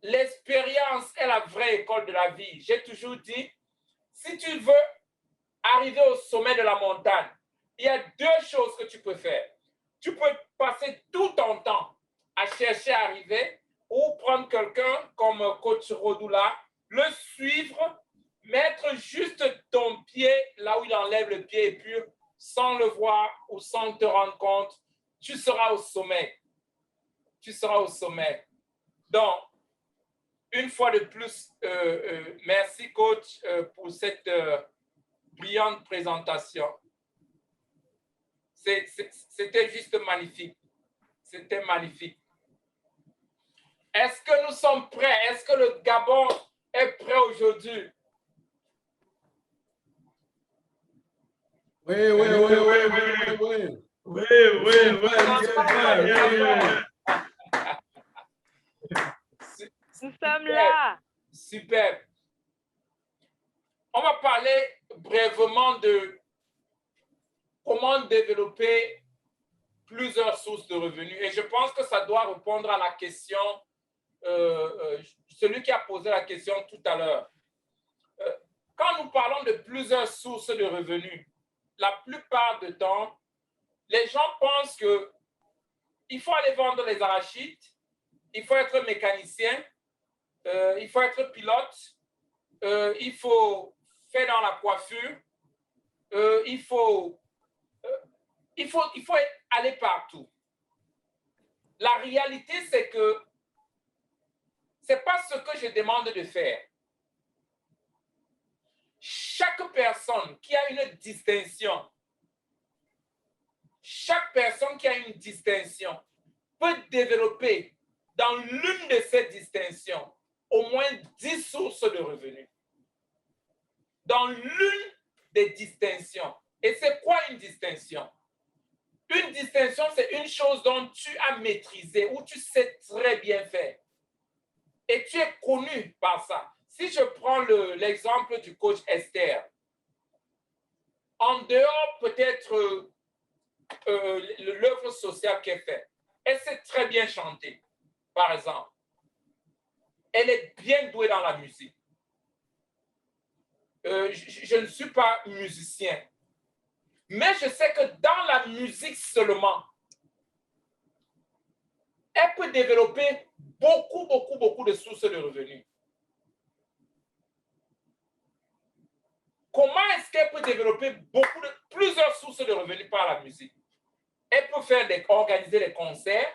L'expérience est la vraie école de la vie. J'ai toujours dit, si tu veux arriver au sommet de la montagne, il y a deux choses que tu peux faire. Tu peux passer tout ton temps à chercher à arriver ou prendre quelqu'un comme coach Rodoula, le suivre, mettre juste ton pied là où il enlève le pied et puis sans le voir ou sans te rendre compte, tu seras au sommet. Tu seras au sommet. Donc, une fois de plus, merci coach pour cette brillante présentation. C'était juste magnifique. C'était magnifique. Est-ce que nous sommes prêts? Est-ce que le Gabon est prêt aujourd'hui? Oui, oui, oui, oui, oui, oui, oui. Oui, oui, oui. Nous sommes là. Super. On va parler brièvement de comment développer plusieurs sources de revenus. Et je pense que ça doit répondre à la question, celui qui a posé la question tout à l'heure. Quand nous parlons de plusieurs sources de revenus, la plupart du temps, les gens pensent qu'il faut aller vendre les arachides, il faut être mécanicien, il faut être pilote, il faut faire dans la coiffure, il faut aller partout. La réalité, c'est que ce n'est pas ce que je demande de faire. Chaque personne qui a une distinction, peut développer dans l'une de ces distinctions au moins 10 sources de revenus. Dans l'une des distinctions. Et c'est quoi une distinction? Une distinction, c'est une chose dont tu as maîtrisé ou tu sais très bien faire. Et tu es connu par ça. Si je prends l'exemple du coach Esther, en dehors peut-être l'œuvre sociale qu'elle fait, elle sait très bien chanter, par exemple. Elle est bien douée dans la musique. Je ne suis pas musicien, mais je sais que dans la musique seulement, elle peut développer beaucoup de sources de revenus. Comment est-ce qu'elle peut développer plusieurs sources de revenus par la musique? Elle peut organiser des concerts,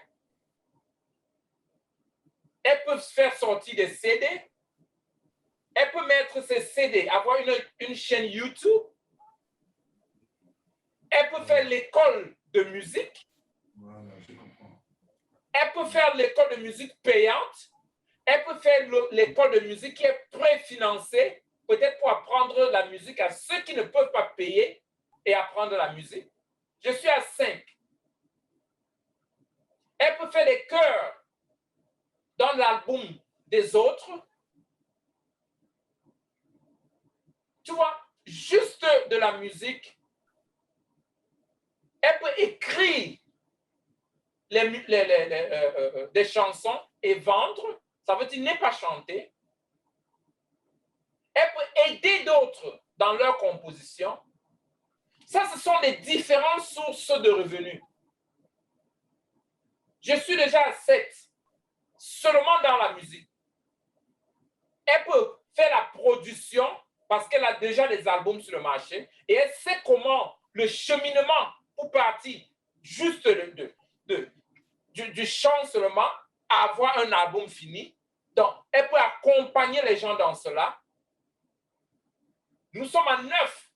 elle peut faire sortir des CD, elle peut mettre ses CD, avoir une chaîne YouTube, elle peut faire l'école de musique, Voilà, je comprends. elle peut faire l'école de musique payante, elle peut faire l'école de musique qui est préfinancée, peut-être pour apprendre la musique à ceux qui ne peuvent pas payer et apprendre la musique. Je suis à 5. Elle peut faire des chœurs dans l'album des autres. Tu vois, juste de la musique. Elle peut écrire des chansons et vendre. Ça veut dire ne pas chanter. Elle peut aider d'autres dans leur composition. Ça, ce sont les différentes sources de revenus. Je suis déjà à 7, seulement dans la musique. Elle peut faire la production parce qu'elle a déjà des albums sur le marché et elle sait comment le cheminement pour partir juste du chant seulement à avoir un album fini. Donc, elle peut accompagner les gens dans cela. Nous sommes à 9,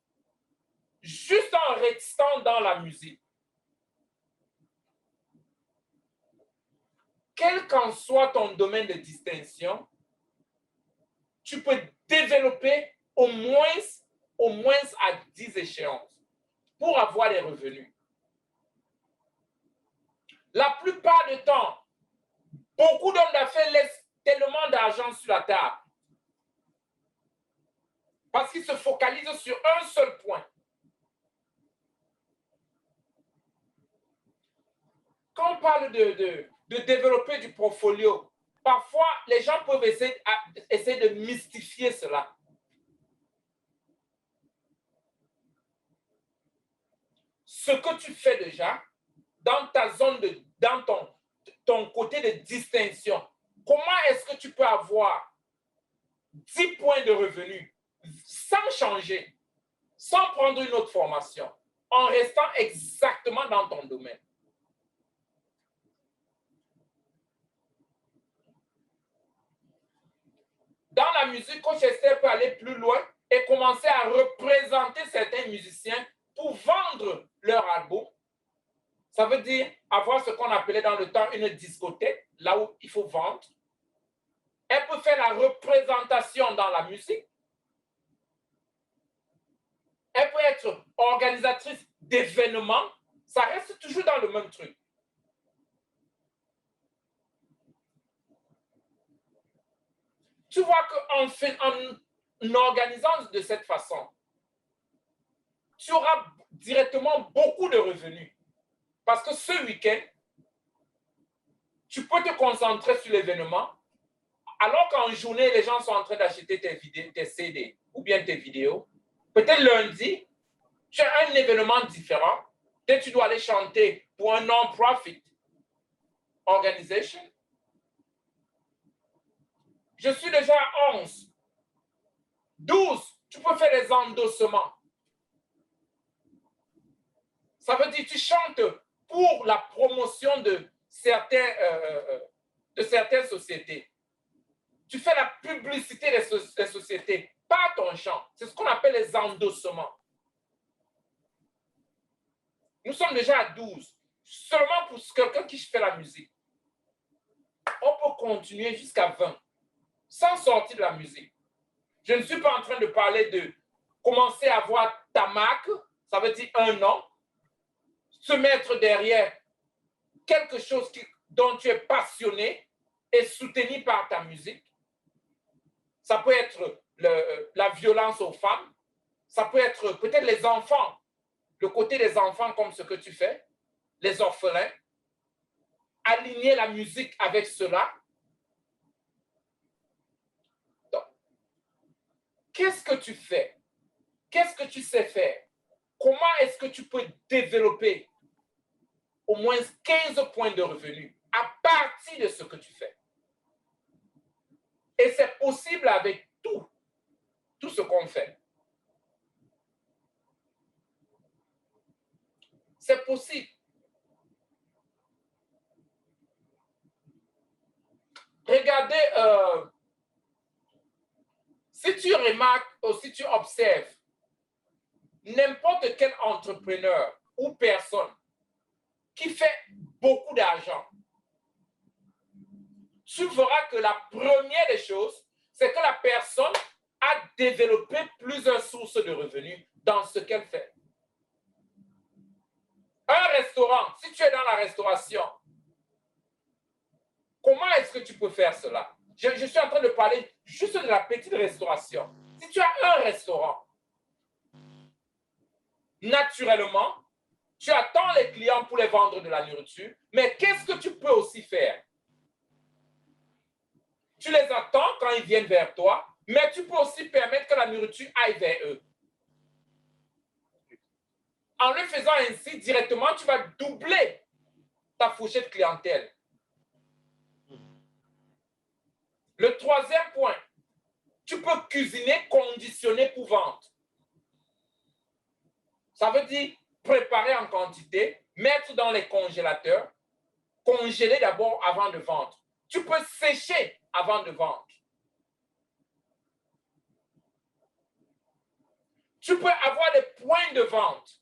juste en restant dans la musique. Quel qu'en soit ton domaine de distinction, tu peux développer au moins à 10 échéances pour avoir des revenus. La plupart du temps, beaucoup d'hommes d'affaires laissent tellement d'argent sur la table parce qu'ils se focalisent sur un seul point. Quand on parle de développer du portfolio. Parfois, les gens peuvent essayer de mystifier cela. Ce que tu fais déjà dans ta zone, dans ton côté de distinction, comment est-ce que tu peux avoir 10 points de revenus sans changer, sans prendre une autre formation, en restant exactement dans ton domaine? Dans la musique, Coach Esther peut aller plus loin et commencer à représenter certains musiciens pour vendre leur album. Ça veut dire avoir ce qu'on appelait dans le temps une discothèque, là où il faut vendre. Elle peut faire la représentation dans la musique. Elle peut être organisatrice d'événements. Ça reste toujours dans le même truc. Tu vois qu'en organisant de cette façon, tu auras directement beaucoup de revenus. Parce que ce week-end, tu peux te concentrer sur l'événement, alors qu'en journée, les gens sont en train d'acheter tes CD ou bien tes vidéos. Peut-être lundi, tu as un événement différent. Peut-être tu dois aller chanter pour un non-profit organization. Je suis déjà à 11. 12, tu peux faire des endossements. Ça veut dire que tu chantes pour la promotion de certaines sociétés. Tu fais la publicité des sociétés, pas ton chant. C'est ce qu'on appelle les endossements. Nous sommes déjà à 12. Seulement pour quelqu'un qui fait la musique. On peut continuer jusqu'à 20 sans sortir de la musique. Je ne suis pas en train de parler de commencer à avoir ta marque, ça veut dire un nom, se mettre derrière quelque chose dont tu es passionné et soutenu par ta musique. Ça peut être la violence aux femmes, ça peut être peut-être les enfants, le côté des enfants comme ce que tu fais, les orphelins, aligner la musique avec cela. Donc, qu'est-ce que tu fais? Qu'est-ce que tu sais faire? Comment est-ce que tu peux développer au moins 15 points de revenus à partir de ce que tu fais? Et c'est possible avec tout ce qu'on fait. C'est possible. Regardez, si tu remarques ou si tu observes n'importe quel entrepreneur ou personne qui fait beaucoup d'argent, tu verras que la première des choses, c'est que la personne a développé plusieurs sources de revenus dans ce qu'elle fait. Un restaurant, si tu es dans la restauration, comment est-ce que tu peux faire cela? Je suis en train de parler juste de la petite restauration. Si tu as un restaurant, naturellement, tu attends les clients pour les vendre de la nourriture, mais qu'est-ce que tu peux aussi faire? Tu les attends quand ils viennent vers toi, mais tu peux aussi permettre que la nourriture aille vers eux. En le faisant ainsi, directement, tu vas doubler ta fourchette clientèle. Le troisième point, tu peux cuisiner, conditionner pour vendre. Ça veut dire préparer en quantité, mettre dans les congélateurs, congeler d'abord avant de vendre. Tu peux sécher avant de vendre. Tu peux avoir des points de vente.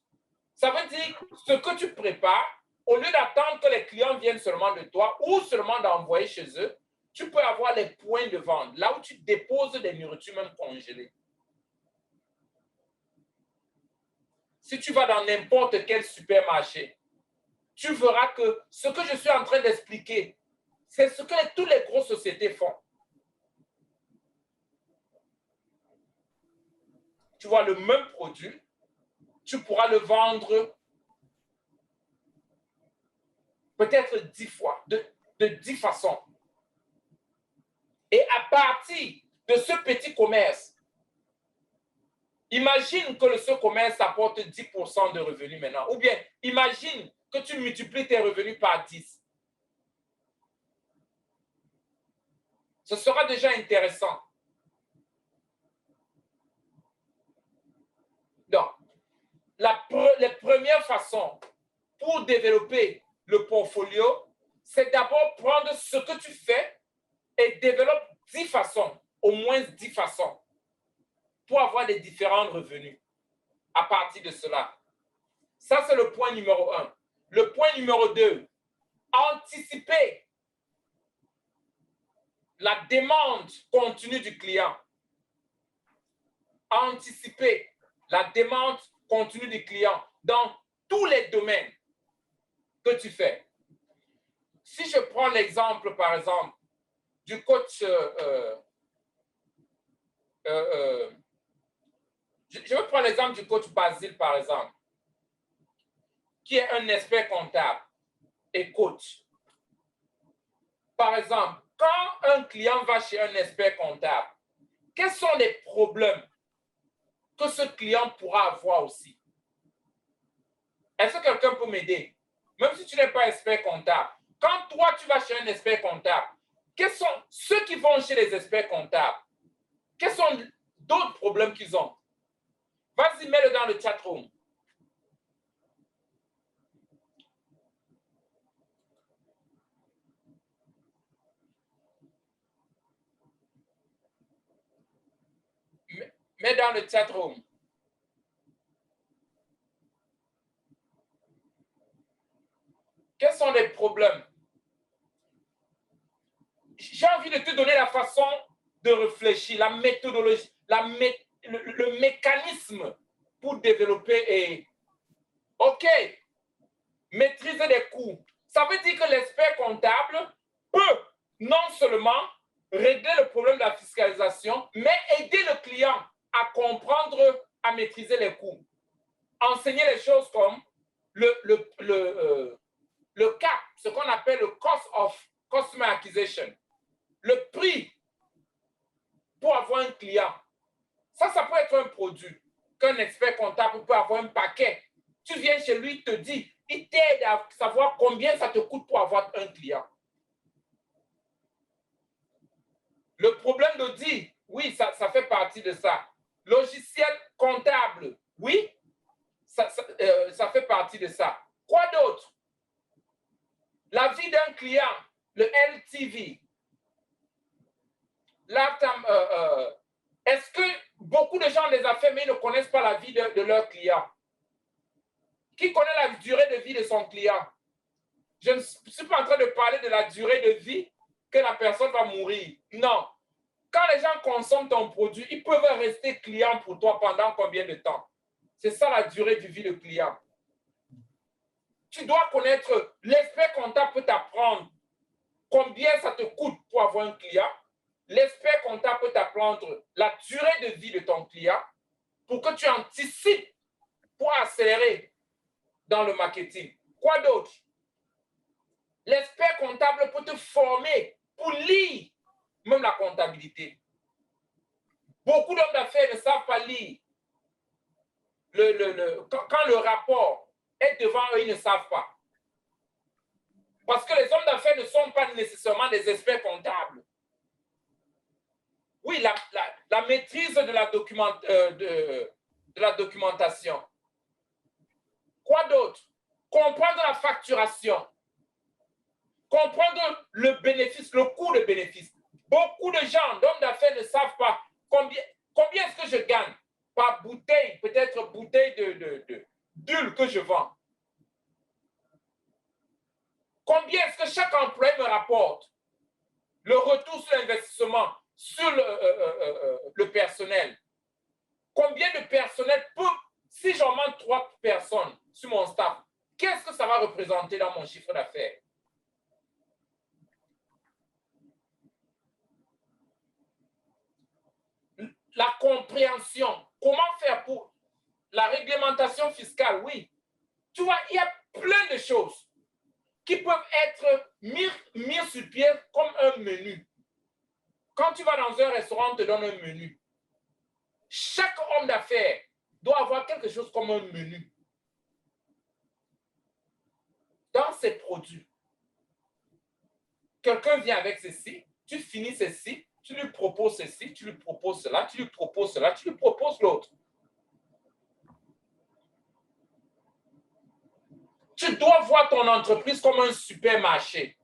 Ça veut dire ce que tu prépares, au lieu d'attendre que les clients viennent seulement de toi ou seulement d'envoyer chez eux, tu peux avoir les points de vente, là où tu déposes des nourritures même congelées. Si tu vas dans n'importe quel supermarché, tu verras que ce que je suis en train d'expliquer, c'est ce que toutes les grosses sociétés font. Tu vois le même produit, tu pourras le vendre peut-être 10 fois, de 10 façons. Et à partir de ce petit commerce, imagine que ce commerce apporte 10% de revenus maintenant. Ou bien, imagine que tu multiplies tes revenus par 10. Ce sera déjà intéressant. Donc, les premières façons pour développer le portfolio, c'est d'abord prendre ce que tu fais et développer 10 façons, au moins 10 façons, pour avoir des différents revenus à partir de cela. Ça, c'est le point numéro 1. Le point numéro 2, anticiper la demande continue du client. Anticiper la demande continue du client dans tous les domaines que tu fais. Si je prends l'exemple, par exemple, du coach, je vais prendre l'exemple du coach Basile, par exemple, qui est un expert comptable et coach. Par exemple, quand un client va chez un expert comptable, quels sont les problèmes que ce client pourra avoir aussi? Est-ce que quelqu'un peut m'aider? Même si tu n'es pas expert comptable, quand toi, tu vas chez un expert comptable, quels sont ceux qui vont chez les experts comptables? Quels sont d'autres problèmes qu'ils ont? Vas-y, mets-le dans le chat room. Mets dans le chat room. Quels sont les problèmes? J'ai envie de te donner la façon de réfléchir, la méthodologie, le mécanisme pour développer et, OK, maîtriser les coûts. Ça veut dire que l'expert comptable peut non seulement régler le problème de la fiscalisation, mais aider le client à comprendre, à maîtriser les coûts. Enseigner les choses comme le CAC, ce qu'on appelle le Cost of Customer Acquisition, le prix pour avoir un client. Ça peut être un produit qu'un expert comptable peut avoir un paquet. Tu viens chez lui, il te dit, il t'aide à savoir combien ça te coûte pour avoir un client. Le problème d'audit, oui, ça fait partie de ça. Logiciel comptable, oui, ça fait partie de ça. Quoi d'autre? La vie d'un client, le LTV. Est-ce que beaucoup de gens les ont fait, mais ils ne connaissent pas la vie de leur client? Qui connaît la durée de vie de son client? Je ne suis pas en train de parler de la durée de vie que la personne va mourir. Non. Quand les gens consomment ton produit, ils peuvent rester clients pour toi pendant combien de temps? C'est ça la durée de vie du client. Tu dois connaître, l'expert comptable peut t'apprendre combien ça te coûte pour avoir un client. L'expert comptable peut t'apprendre la durée de vie de ton client pour que tu anticipes pour accélérer dans le marketing. Quoi d'autre? L'expert comptable peut te former pour lire même la comptabilité. Beaucoup d'hommes d'affaires ne savent pas lire. Quand le rapport est devant eux, ils ne savent pas. Parce que les hommes d'affaires ne sont pas nécessairement des experts comptables. Oui, la maîtrise de la documentation. Quoi d'autre? Comprendre la facturation. Comprendre le bénéfice, le coût de bénéfice. Beaucoup de gens, d'hommes d'affaires, ne savent pas combien est-ce que je gagne par bouteille, peut-être bouteille d'huile que je vends. Combien est-ce que chaque employé me rapporte? Le retour sur l'investissement, sur le personnel. Combien de personnel peut, si j'en manque 3 personnes sur mon staff, qu'est-ce que ça va représenter dans mon chiffre d'affaires? La compréhension. Comment faire pour la réglementation fiscale? Oui. Tu vois, il y a plein de choses. qui peuvent être mis sur pied comme un menu. Quand tu vas dans un restaurant, on te donne un menu. Chaque homme d'affaires doit avoir quelque chose comme un menu dans ses produits. Quelqu'un vient avec ceci, tu finis ceci, tu lui proposes ceci, tu lui proposes cela, tu lui proposes cela, tu lui proposes l'autre. Tu dois voir ton entreprise comme un supermarché.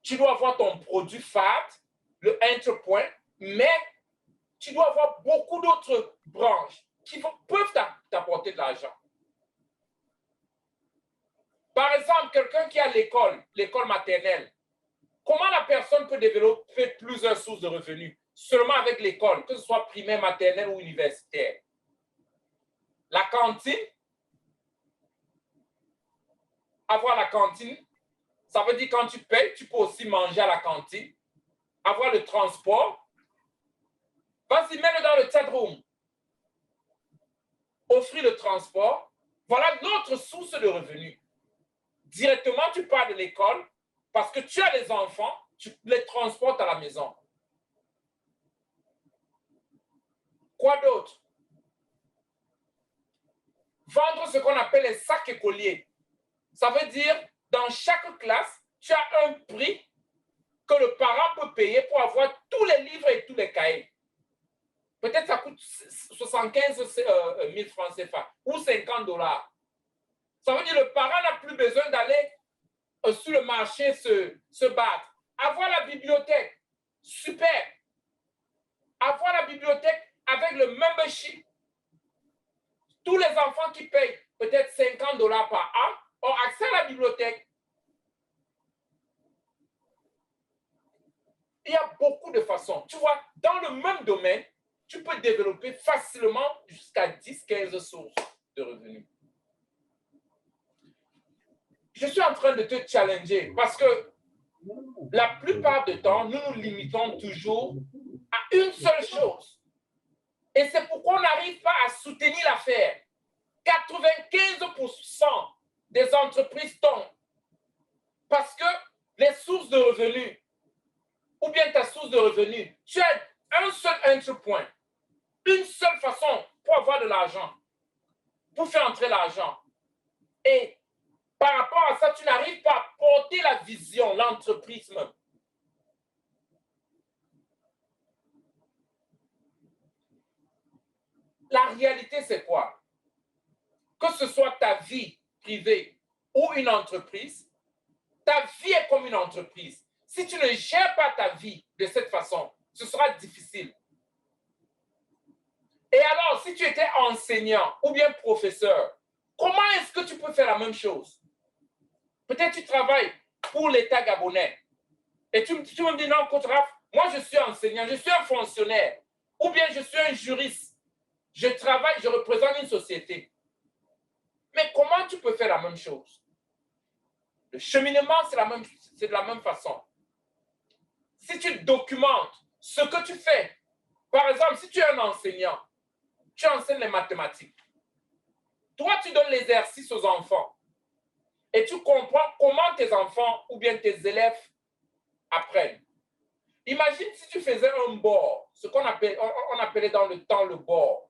Tu dois avoir ton produit phare, le entry point, mais tu dois avoir beaucoup d'autres branches qui peuvent t'apporter de l'argent. Par exemple, quelqu'un qui a l'école maternelle, comment la personne peut développer plusieurs sources de revenus seulement avec l'école, que ce soit primaire, maternelle ou universitaire? La cantine, avoir la cantine, ça veut dire quand tu payes, tu peux aussi manger à la cantine. Avoir le transport, vas-y, mets-le dans le chat room. Offrir le transport, voilà l'autre source de revenus. Directement, tu pars de l'école parce que tu as les enfants, tu les transportes à la maison. Quoi d'autre? Vendre ce qu'on appelle les sacs écoliers. Ça veut dire, dans chaque classe, tu as un prix que le parent peut payer pour avoir tous les livres et tous les cahiers. Peut-être ça coûte 75 000 francs CFA ou 50 $. Ça veut dire que le parent n'a plus besoin d'aller sur le marché se battre. Avoir la bibliothèque, super. Avoir la bibliothèque avec le membership. Tous les enfants qui payent peut-être 50 $ par an ont accès à la bibliothèque. Il y a beaucoup de façons. Tu vois, dans le même domaine, tu peux développer facilement jusqu'à 10-15 sources de revenus. Je suis en train de te challenger parce que la plupart du temps, nous nous limitons toujours à une seule chose. Et c'est pourquoi on n'arrive pas à soutenir l'affaire. 95% des entreprises tombent parce que les sources de revenus ou bien ta source de revenus, tu as un seul entry point, une seule façon pour avoir de l'argent, pour faire entrer l'argent. Et par rapport à ça, tu n'arrives pas à porter la vision, l'entreprise même. La réalité, c'est quoi? Que ce soit ta vie privée ou une entreprise, ta vie est comme une entreprise. Si tu ne gères pas ta vie de cette façon, ce sera difficile. Et alors, si tu étais enseignant ou bien professeur, comment est-ce que tu peux faire la même chose? Peut-être tu travailles pour l'État gabonais. Et tu me dis, non, coach Raph, moi je suis enseignant, je suis un fonctionnaire. Ou bien je suis un juriste. Je travaille, je représente une société. Mais comment tu peux faire la même chose? Le cheminement, c'est de la même façon. Si tu documentes ce que tu fais, par exemple, si tu es un enseignant, tu enseignes les mathématiques. Toi, tu donnes l'exercice aux enfants. Et tu comprends comment tes enfants ou bien tes élèves apprennent. Imagine si tu faisais un board, ce qu'on appelait dans le temps le board,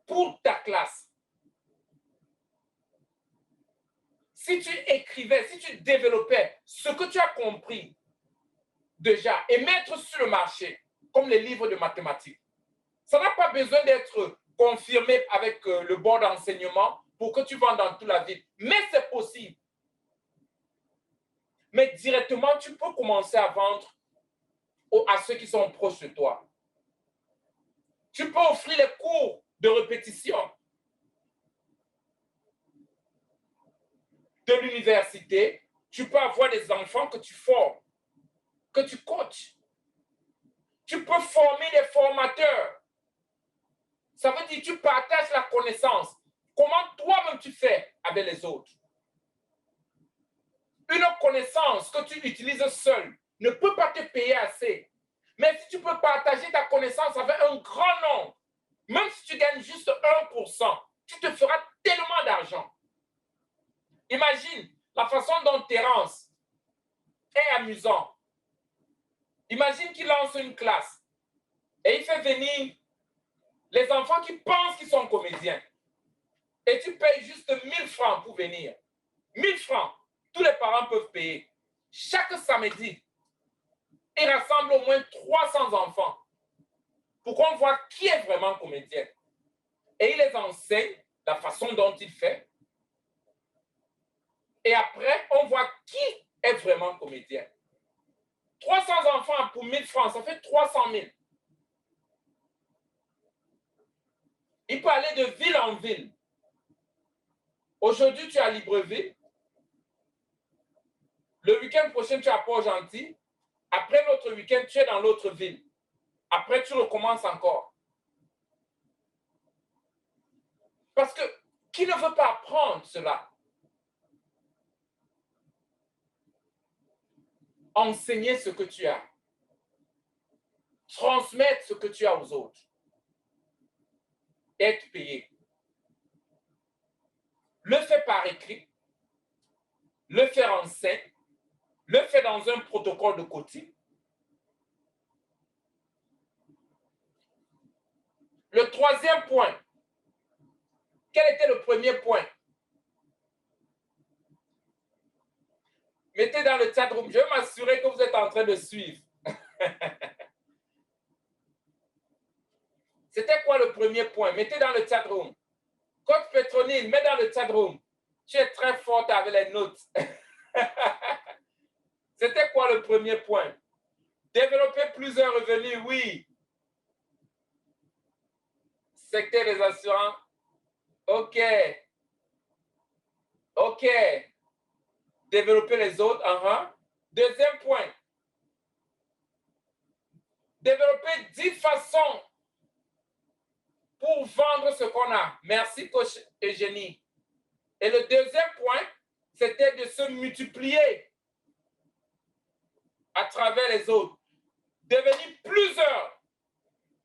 pour ta classe. Si tu écrivais, si tu développais ce que tu as compris déjà et mettre sur le marché, comme les livres de mathématiques, ça n'a pas besoin d'être confirmé avec le board d'enseignement pour que tu vendes dans toute la ville. Mais c'est possible. Mais directement, tu peux commencer à vendre à ceux qui sont proches de toi. Tu peux offrir les cours de répétition de l'université. Tu peux avoir des enfants que tu formes, que tu coaches. Tu peux former des formateurs. Ça veut dire que tu partages la connaissance. Comment toi-même tu fais avec les autres. Une connaissance que tu utilises seul ne peut pas te payer assez. Mais si tu peux partager ta connaissance avec un grand nombre, même si tu gagnes juste 1%, tu te feras tellement d'argent. Imagine la façon dont Terence est amusant. Imagine qu'il lance une classe et il fait venir les enfants qui pensent qu'ils sont comédiens. Et tu payes juste 1000 francs pour venir. 1000 francs. Tous les parents peuvent payer. Chaque samedi, il rassemble au moins 300 enfants pour qu'on voit qui est vraiment comédien. Et il les enseigne la façon dont il fait. Et après, on voit qui est vraiment comédien. 300 enfants pour 1000 francs, ça fait 300 000. Il peut aller de ville en ville. Aujourd'hui, tu es à Libreville. Le week-end prochain, tu es à Port-Gentil. Après l'autre week-end, tu es dans l'autre ville. Après, tu recommences encore. Parce que qui ne veut pas apprendre cela? Enseigner ce que tu as. Transmettre ce que tu as aux autres. Être payé. Le faire par écrit. Le faire en scène. Le faire dans un protocole de coaching. Le troisième point. Quel était le premier point? Mettez dans le chat room. Je vais m'assurer que vous êtes en train de suivre. C'était quoi le premier point? Mettez dans le chat room. Coach Petronil, mets dans le chat room. Tu es très forte avec les notes. C'était quoi le premier point? Développer plusieurs revenus, oui. Secteur des assurances. OK. OK. Développer les autres. Deuxième point. Développer 10 façons pour vendre ce qu'on a. Merci, coach Eugénie. Et le deuxième point, c'était de se multiplier à travers les autres. Devenir plusieurs.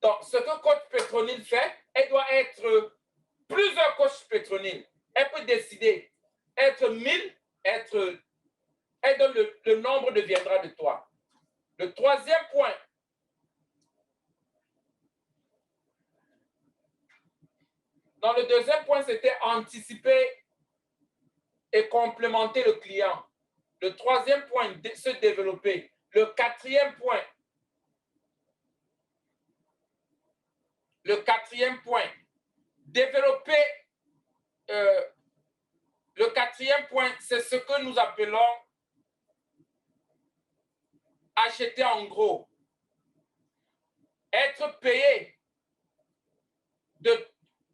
Donc, ce que coach Petronil fait, elle doit être plusieurs coachs Petronil. Elle peut décider être 1000, elle donne le nombre deviendra de toi. Le troisième point, dans le deuxième point, c'était anticiper et complémenter le client. Le troisième point, se développer. Le quatrième point, développer. Le quatrième point, c'est ce que nous appelons acheter en gros. Être payé.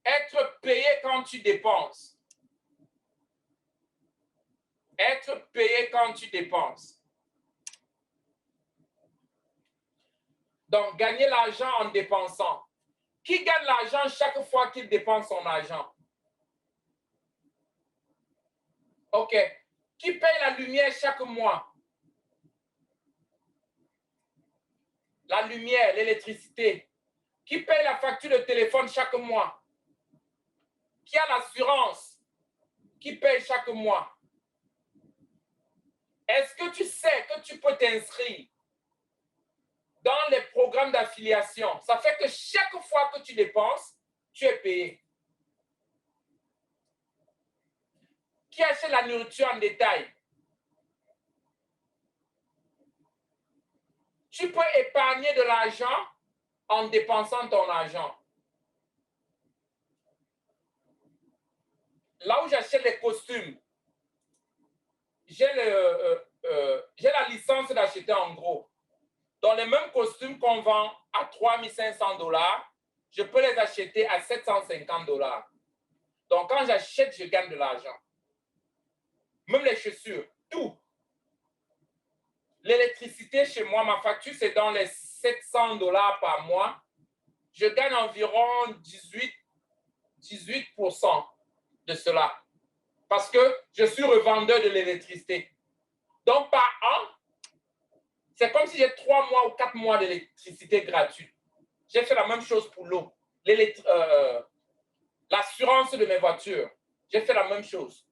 Être payé quand tu dépenses. Être payé quand tu dépenses. Donc, gagner l'argent en dépensant. Qui gagne l'argent chaque fois qu'il dépense son argent? OK. Qui paye la lumière chaque mois? La lumière, l'électricité. Qui paye la facture de téléphone chaque mois? Qui a l'assurance? Qui paye chaque mois? Est-ce que tu sais que tu peux t'inscrire dans les programmes d'affiliation? Ça fait que chaque fois que tu dépenses, tu es payé. Qui achète la nourriture en détail? Tu peux épargner de l'argent en dépensant ton argent. Là où j'achète les costumes, j'ai la licence d'acheter en gros. Dans les mêmes costumes qu'on vend à 3 500 $, je peux les acheter à 750 $. Donc, quand j'achète, je gagne de l'argent. Même les chaussures, tout. L'électricité chez moi, ma facture, c'est dans les 700 $ par mois. Je gagne environ 18% de cela. Parce que je suis revendeur de l'électricité. Donc, par an, c'est comme si j'ai 3 mois ou 4 mois d'électricité gratuite. J'ai fait la même chose pour l'eau. L'assurance de mes voitures, j'ai fait la même chose.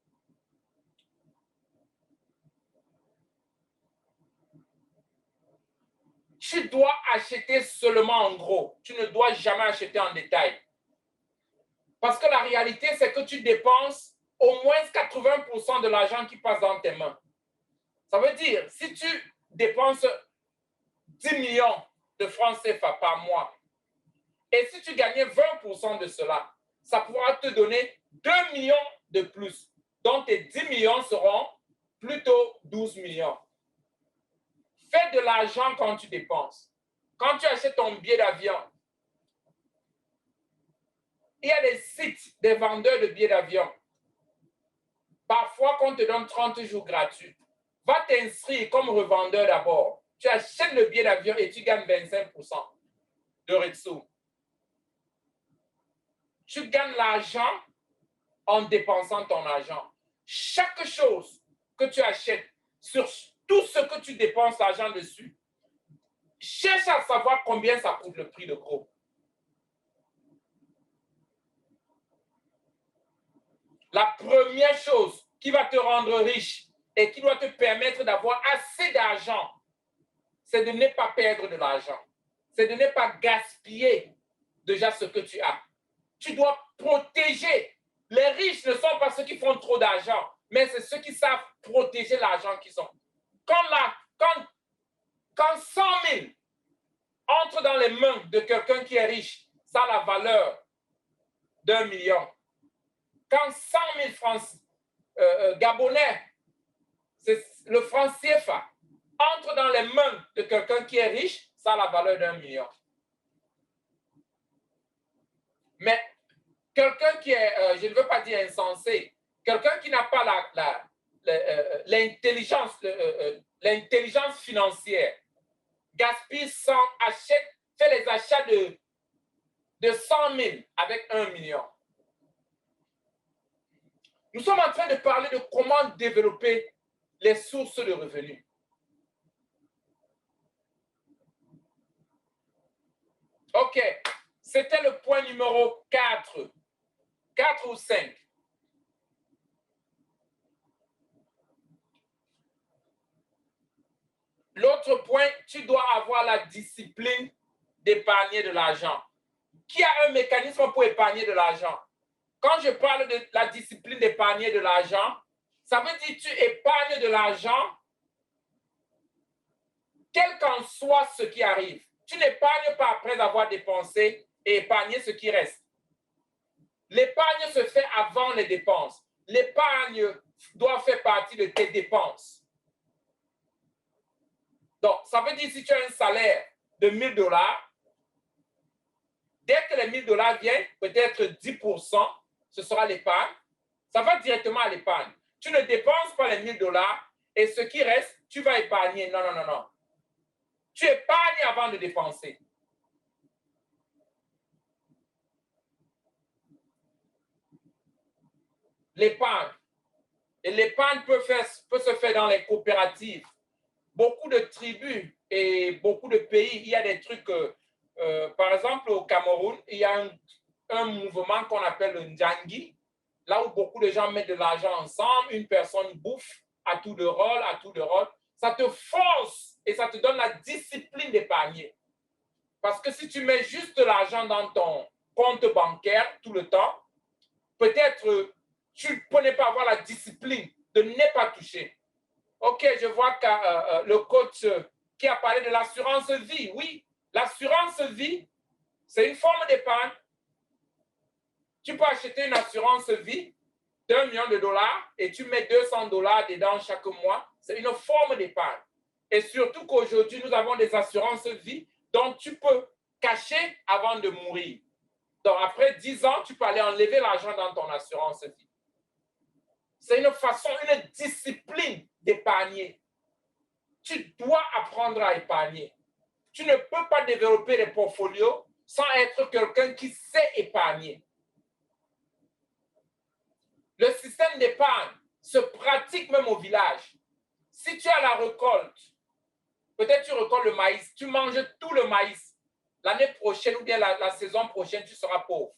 tu dois acheter seulement en gros. Tu ne dois jamais acheter en détail. Parce que la réalité, c'est que tu dépenses au moins 80% de l'argent qui passe dans tes mains. Ça veut dire, si tu dépenses 10 millions de francs CFA par mois, et si tu gagnais 20% de cela, ça pourra te donner 2 millions de plus. Donc, tes 10 millions seront plutôt 12 millions. Fais de l'argent quand tu dépenses. Quand tu achètes ton billet d'avion, il y a des sites, des vendeurs de billets d'avion. Parfois, qu'on te donne 30 jours gratuits. Va t'inscrire comme revendeur d'abord. Tu achètes le billet d'avion et tu gagnes 25% de retour. Tu gagnes l'argent en dépensant ton argent. Chaque chose que tu achètes, sur tout ce que tu dépenses l'argent dessus, cherche à savoir combien ça coûte le prix de gros. La première chose qui va te rendre riche et qui doit te permettre d'avoir assez d'argent, c'est de ne pas perdre de l'argent. C'est de ne pas gaspiller déjà ce que tu as. Tu dois protéger. Les riches ne sont pas ceux qui font trop d'argent, mais c'est ceux qui savent protéger l'argent qu'ils ont. Quand 100 000 entrent dans les mains de quelqu'un qui est riche, ça a la valeur d'1 million. Quand 100 000 francs gabonais, c'est le franc CFA, entre dans les mains de quelqu'un qui est riche, ça a la valeur d'1 million. Mais quelqu'un qui est, je ne veux pas dire insensé, quelqu'un qui n'a pas l'intelligence financière, gaspille 100, fait les achats de 100 000 avec 1 million. Nous sommes en train de parler de comment développer les sources de revenus. OK. C'était le point numéro 4. 4 ou 5. L'autre point, tu dois avoir la discipline d'épargner de l'argent. Qui a un mécanisme pour épargner de l'argent? Quand je parle de la discipline d'épargner de l'argent, ça veut dire que tu épargnes de l'argent quel qu'en soit ce qui arrive. Tu n'épargnes pas après avoir dépensé et épargner ce qui reste. L'épargne se fait avant les dépenses. L'épargne doit faire partie de tes dépenses. Donc, ça veut dire si tu as un salaire de 1 000 $, dès que les 1 000 $ viennent, peut-être 10%, ce sera l'épargne. Ça va directement à l'épargne. Tu ne dépenses pas les 1 000 $ et ce qui reste, tu vas épargner. Non, non, non, non. Tu épargnes avant de dépenser. L'épargne. Et l'épargne peut se faire dans les coopératives. Beaucoup de tribus et beaucoup de pays, il y a des trucs, par exemple au Cameroun, il y a un mouvement qu'on appelle le Ndjangi, là où beaucoup de gens mettent de l'argent ensemble, une personne bouffe à tout de rôle, à tout de rôle. Ça te force et ça te donne la discipline d'épargner. Parce que si tu mets juste de l'argent dans ton compte bancaire tout le temps, peut-être tu ne peux pas avoir la discipline de ne pas toucher. OK, je vois que le coach qui a parlé de l'assurance vie, oui, l'assurance vie, c'est une forme d'épargne. Tu peux acheter une assurance vie d'1 million de dollars et tu mets 200 $ dedans chaque mois. C'est une forme d'épargne. Et surtout qu'aujourd'hui, nous avons des assurances vie dont tu peux cacher avant de mourir. Donc, après 10 ans, tu peux aller enlever l'argent dans ton assurance vie. C'est une façon, une discipline d'épargner. Tu dois apprendre à épargner. Tu ne peux pas développer des portfolios sans être quelqu'un qui sait épargner. Le système d'épargne se pratique même au village. Si tu as la récolte, peut-être tu récoltes le maïs, tu manges tout le maïs. L'année prochaine ou bien la saison prochaine, tu seras pauvre.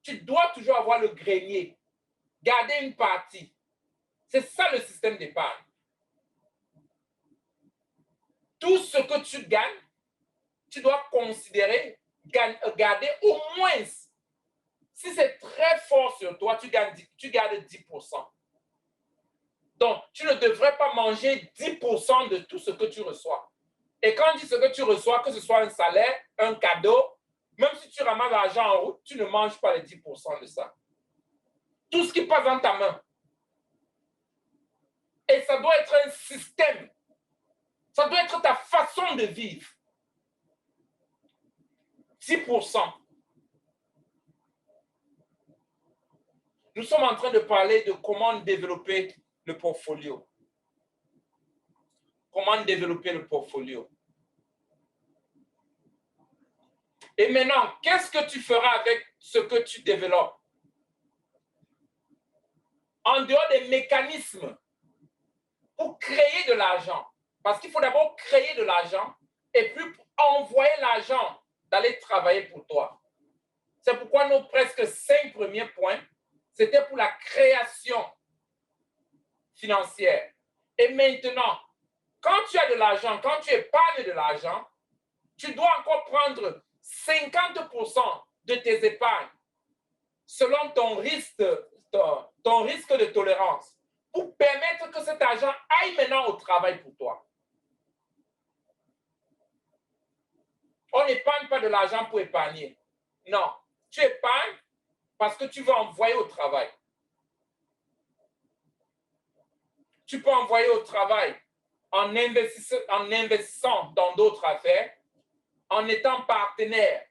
Tu dois toujours avoir le grenier. Garder une partie. C'est ça le système d'épargne. Tout ce que tu gagnes, tu dois considérer garder au moins, si c'est très fort sur toi, tu gardes 10%. Donc, tu ne devrais pas manger 10% de tout ce que tu reçois. Et quand on dit ce que tu reçois, que ce soit un salaire, un cadeau, même si tu ramasses l'argent en route, tu ne manges pas les 10% de ça. Tout ce qui passe dans ta main. Et ça doit être un système. Ça doit être ta façon de vivre. 10%. Nous sommes en train de parler de comment développer le portfolio. Comment développer le portfolio. Et maintenant, qu'est-ce que tu feras avec ce que tu développes? En dehors des mécanismes pour créer de l'argent. Parce qu'il faut d'abord créer de l'argent et puis envoyer l'argent d'aller travailler pour toi. C'est pourquoi nos presque 5 premiers points, c'était pour la création financière. Et maintenant, quand tu as de l'argent, quand tu épargnes de l'argent, tu dois encore prendre 50% de tes épargnes selon ton risque de tolérance pour permettre que cet argent aille maintenant au travail pour toi. On n'épargne pas de l'argent pour épargner. Non, tu épargnes parce que tu veux envoyer au travail. Tu peux envoyer au travail en investissant dans d'autres affaires, en étant partenaire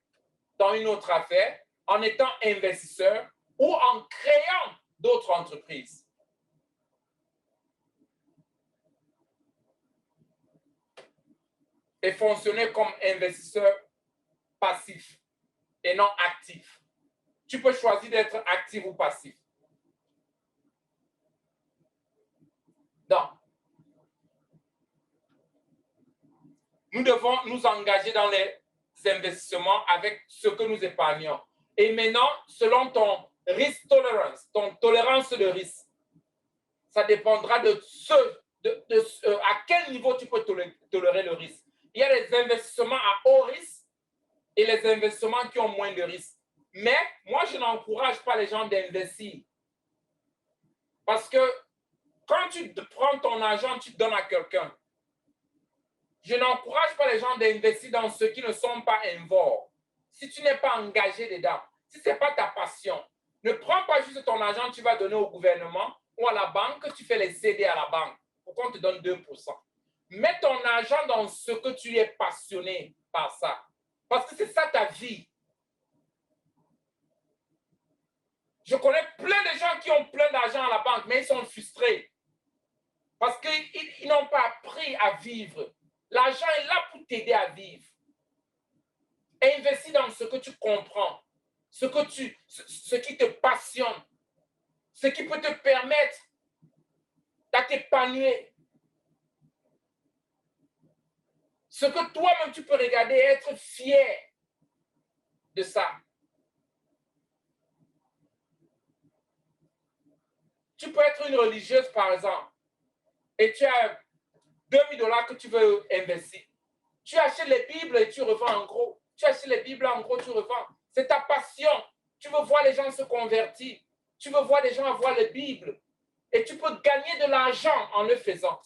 dans une autre affaire, en étant investisseur ou en créant d'autres entreprises. Et fonctionner comme investisseur passif et non actif. Tu peux choisir d'être actif ou passif. Donc, nous devons nous engager dans les investissements avec ce que nous épargnons. Et maintenant, selon ton risk tolerance, ton tolérance de risque, ça dépendra de à quel niveau tu peux tolérer le risque. Il y a les investissements à haut risque et les investissements qui ont moins de risque. Mais moi, je n'encourage pas les gens d'investir. Parce que quand tu prends ton argent, tu donnes à quelqu'un. Je n'encourage pas les gens d'investir dans ceux qui ne sont pas involvés. Si tu n'es pas engagé dedans, si ce n'est pas ta passion, ne prends pas juste ton argent, tu vas donner au gouvernement ou à la banque, tu fais les CD à la banque pour qu'on te donne 2%. Mets ton argent dans ce que tu es passionné par ça. Parce que c'est ça ta vie. Je connais plein de gens qui ont plein d'argent à la banque, mais ils sont frustrés. Parce qu'ils n'ont pas appris à vivre. L'argent est là pour t'aider à vivre. Investis dans ce que tu comprends, ce qui te passionne, ce qui peut te permettre de t'épanouir. Ce que toi-même tu peux regarder et être fier de ça. Tu peux être une religieuse, par exemple, et tu as $2000 que tu veux investir. Tu achètes les Bibles et tu revends en gros. Tu achètes les Bibles en gros, tu revends. C'est ta passion. Tu veux voir les gens se convertir. Tu veux voir les gens avoir les Bibles. Et tu peux gagner de l'argent en le faisant.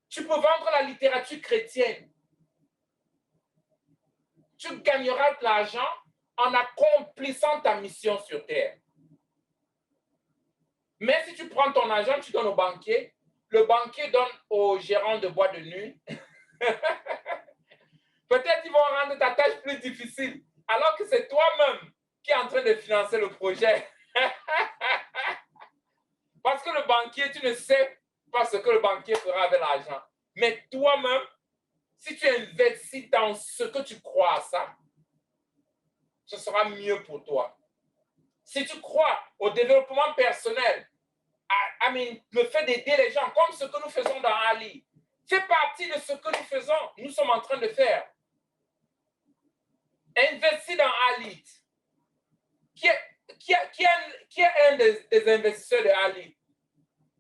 Tu peux vendre la littérature chrétienne. Tu gagneras de l'argent en accomplissant ta mission sur terre. Mais si tu prends ton argent, tu donnes au banquier. Le banquier donne au gérant de boîte de nuit. Peut-être qu'ils vont rendre ta tâche plus difficile, alors que c'est toi-même qui es en train de financer le projet. Parce que le banquier, tu ne sais pas ce que le banquier fera avec l'argent. Mais toi-même, si tu investis dans ce que tu crois à ça, ce sera mieux pour toi. Si tu crois au développement personnel, le fait d'aider les gens, comme ce que nous faisons dans Ali, fait partie de ce que nous sommes en train de faire. Investis dans Ali. Qui est un des investisseurs de Ali?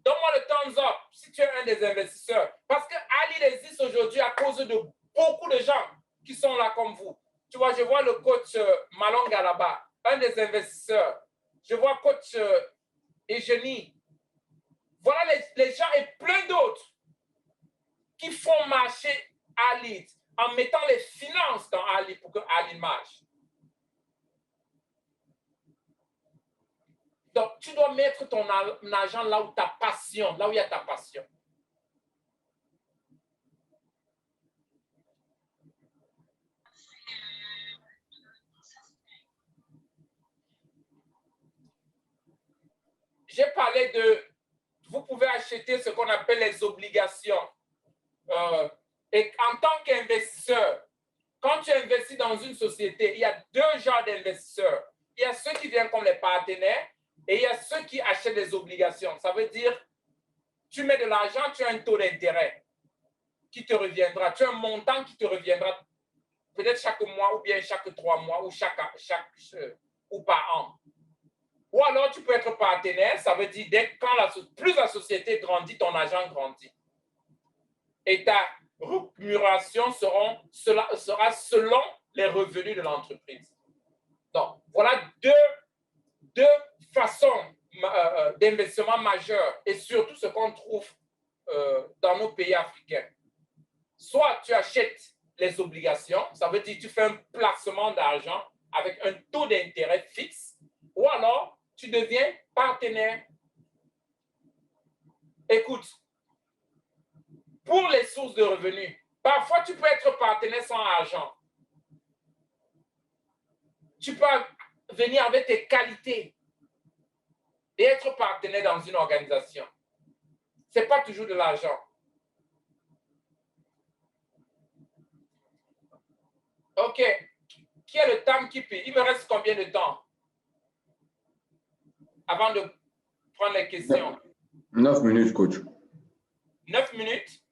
Donne-moi le thumbs up si tu es un des investisseurs. Parce que Ali existe aujourd'hui à cause de beaucoup de gens qui sont là comme vous. Tu vois, je vois le coach Malonga là-bas, un des investisseurs. Je vois coach Eugénie. Voilà les gens et plein d'autres qui font marcher Ali en mettant les finances dans Ali pour que Ali marche. Donc, tu dois mettre ton argent là où ta passion, là où il y a ta passion. J'ai parlé de, vous pouvez acheter ce qu'on appelle les obligations. Et en tant qu'investisseur, quand tu investis dans une société, il y a deux genres d'investisseurs. Il y a ceux qui viennent comme les partenaires et il y a ceux qui achètent des obligations. Ça veut dire, tu mets de l'argent, tu as un taux d'intérêt qui te reviendra. Tu as un montant qui te reviendra peut-être chaque mois ou bien chaque 3 mois ou ou par an. Ou alors, tu peux être partenaire. Ça veut dire, plus la société grandit, ton argent grandit. Et ta rémunération sera selon les revenus de l'entreprise. Donc, voilà deux façons d'investissement majeures et surtout ce qu'on trouve dans nos pays africains. Soit tu achètes les obligations, ça veut dire que tu fais un placement d'argent avec un taux d'intérêt fixe, ou alors tu deviens partenaire. Écoute, pour les sources de revenus, parfois tu peux être partenaire sans argent. Tu peux venir avec tes qualités et être partenaire dans une organisation. Ce n'est pas toujours de l'argent. OK. Qui est le timekeeping? Il me reste combien de temps avant de prendre les questions? 9 minutes, coach. 9 minutes?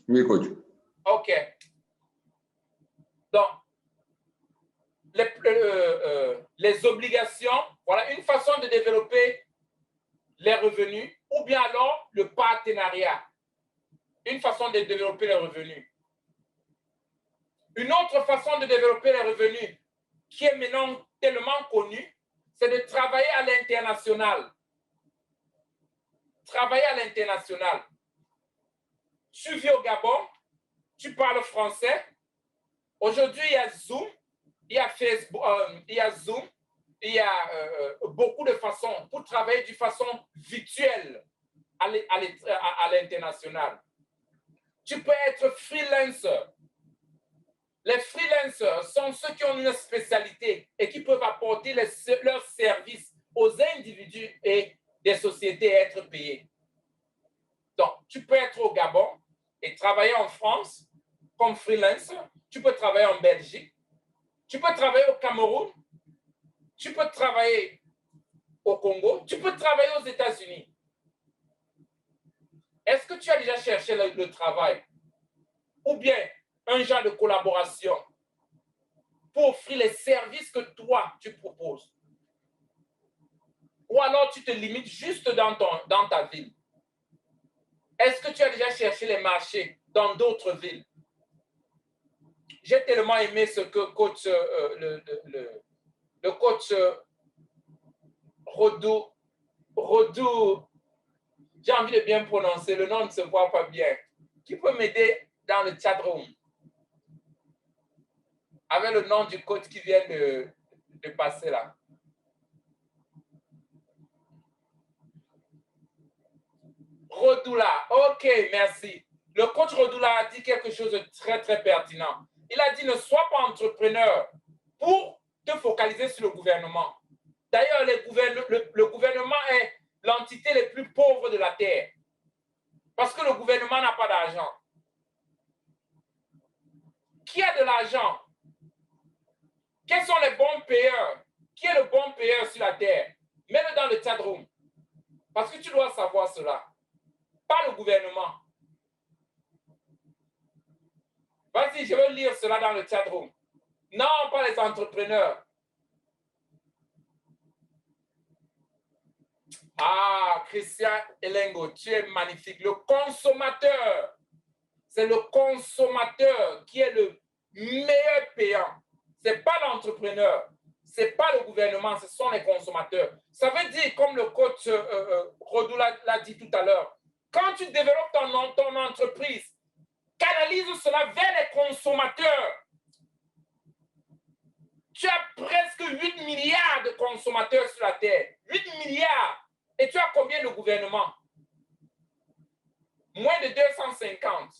Oui, coach. OK. Donc, les obligations, voilà une façon de développer les revenus, ou bien alors le partenariat, une façon de développer les revenus. Une autre façon de développer les revenus qui est maintenant tellement connue, c'est de travailler à l'international. Travailler à l'international. Tu vis au Gabon, tu parles français. Aujourd'hui, il y a Zoom, il y a Facebook, il y a Zoom, il y a beaucoup de façons pour travailler de façon virtuelle à l'international. Tu peux être freelancer. Les freelancers sont ceux qui ont une spécialité et qui peuvent apporter leurs services aux individus et des sociétés et être payés. Donc, tu peux être au Gabon et travailler en France comme freelancer. Tu peux travailler en Belgique. Tu peux travailler au Cameroun. Tu peux travailler au Congo. Tu peux travailler aux États-Unis. Est-ce que tu as déjà cherché le travail? Ou bien un genre de collaboration pour offrir les services que toi, tu proposes? Ou alors tu te limites juste dans ta ville? Est-ce que tu as déjà cherché les marchés dans d'autres villes? J'ai tellement aimé ce que coach, le coach Rodou, j'ai envie de bien prononcer, le nom ne se voit pas bien. Qui peut m'aider dans le chat room? Avec le nom du coach qui vient de passer là. Rodoula, ok, merci. Le coach Rodoula a dit quelque chose de très, très pertinent. Il a dit, ne sois pas entrepreneur pour te focaliser sur le gouvernement. D'ailleurs, le gouvernement est l'entité la plus pauvre de la Terre. Parce que le gouvernement n'a pas d'argent. Qui a de l'argent? Quels sont les bons payeurs? Qui est le bon payeur sur la Terre? Mets-le dans le chat room. Parce que tu dois savoir cela. Pas le gouvernement. Vas-y, je veux lire cela dans le chat room. Non, pas les entrepreneurs. Ah, Christian Elengo, tu es magnifique. Le consommateur. c'est le consommateur qui est le meilleur payant. Ce n'est pas l'entrepreneur, ce n'est pas le gouvernement, ce sont les consommateurs. Ça veut dire, comme le coach Rodou l'a dit tout à l'heure, quand tu développes ton entreprise, canalise cela vers les consommateurs. Tu as presque 8 milliards de consommateurs sur la Terre. 8 milliards. Et tu as combien de gouvernements? Moins de 250.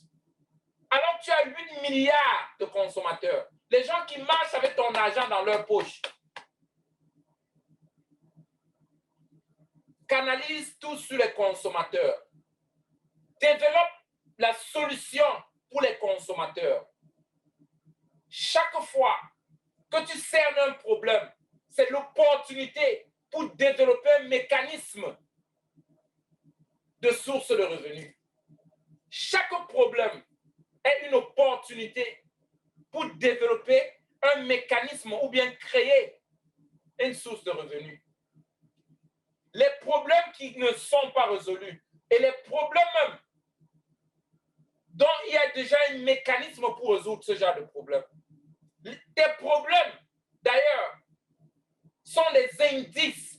Alors tu as 8 milliards de consommateurs. Les gens qui marchent avec ton argent dans leur poche. Canalise tout sur les consommateurs. Développe la solution pour les consommateurs. Chaque fois que tu cernes un problème, c'est l'opportunité pour développer un mécanisme de source de revenus. Chaque problème est une opportunité pour développer un mécanisme ou bien créer une source de revenus. Les problèmes qui ne sont pas résolus et les problèmes même dont il y a déjà un mécanisme pour résoudre ce genre de problème. Tes problèmes, d'ailleurs, sont les indices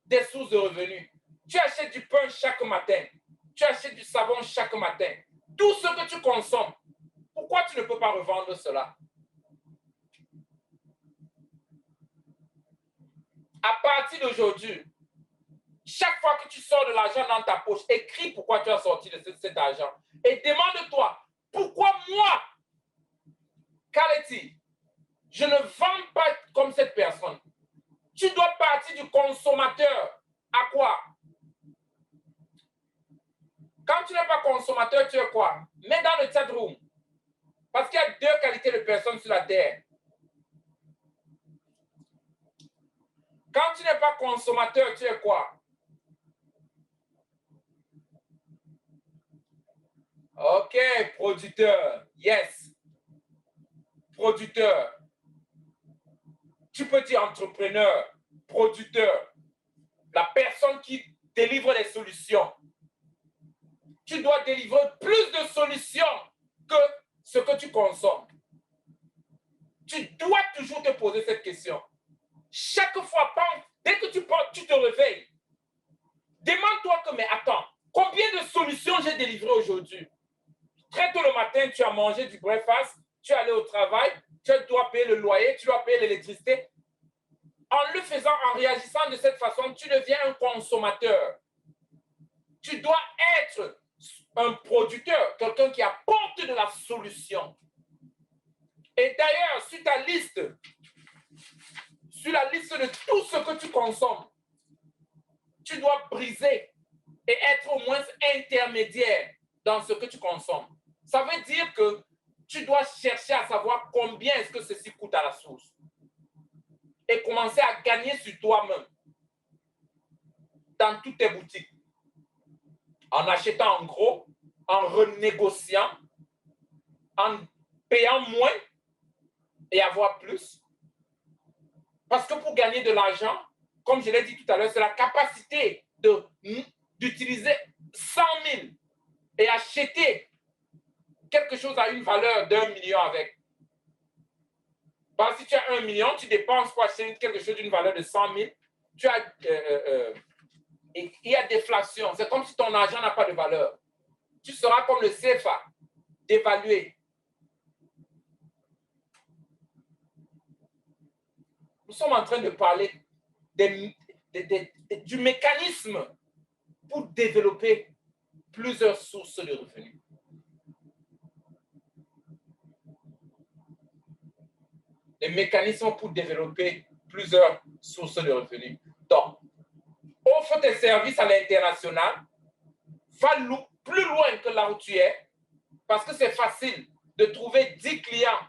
des sources de revenus. Tu achètes du pain chaque matin. Tu achètes du savon chaque matin. Tout ce que tu consommes, pourquoi tu ne peux pas revendre cela? À partir d'aujourd'hui, chaque fois que tu sors de l'argent dans ta poche, écris pourquoi tu as sorti de cet argent. Et demande-toi, pourquoi moi, Kaleti, je ne vends pas comme cette personne? Tu dois partir du consommateur. À quoi? Quand tu n'es pas consommateur, tu es quoi? Mets dans le chat room. Parce qu'il y a deux qualités de personnes sur la terre. Quand tu n'es pas consommateur, tu es quoi? OK, producteur. Yes. Producteur. Tu peux dire entrepreneur, producteur. La personne qui délivre les solutions. Tu dois délivrer plus de solutions que ce que tu consommes. Tu dois toujours te poser cette question. Chaque fois, dès que tu te réveilles, demande-toi que, mais attends, combien de solutions j'ai délivrées aujourd'hui? Très tôt le matin, tu as mangé du breakfast, tu es allé au travail, tu dois payer le loyer, tu dois payer l'électricité. En le faisant, en réagissant de cette façon, tu deviens un consommateur. Tu dois être un producteur, quelqu'un qui apporte de la solution. Et d'ailleurs, sur ta liste, sur la liste de tout ce que tu consommes, tu dois briser et être au moins intermédiaire dans ce que tu consommes. Ça veut dire que tu dois chercher à savoir combien est-ce que ceci coûte à la source. Et commencer à gagner sur toi-même dans toutes tes boutiques. En achetant en gros, en renégociant, en payant moins et avoir plus. Parce que pour gagner de l'argent, comme je l'ai dit tout à l'heure, c'est la capacité d'utiliser 100 000 et acheter quelque chose à une valeur d'1 million avec. Parce que si tu as 1 million, tu dépenses pour acheter quelque chose d'une valeur de 100 000. Il y a déflation. C'est comme si ton argent n'a pas de valeur. Tu seras comme le CFA, dévalué. Nous sommes en train de parler du mécanisme pour développer plusieurs sources de revenus. Les mécanismes pour développer plusieurs sources de revenus. Donc, offre tes services à l'international, va plus loin que là où tu es, parce que c'est facile de trouver 10 clients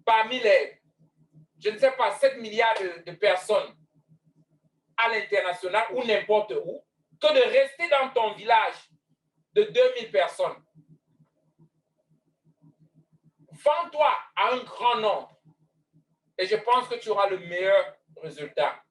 parmi les, je ne sais pas, 7 milliards de personnes à l'international ou n'importe où, que de rester dans ton village de 2000 personnes. Vends-toi à un grand nombre et je pense que tu auras le meilleur résultat.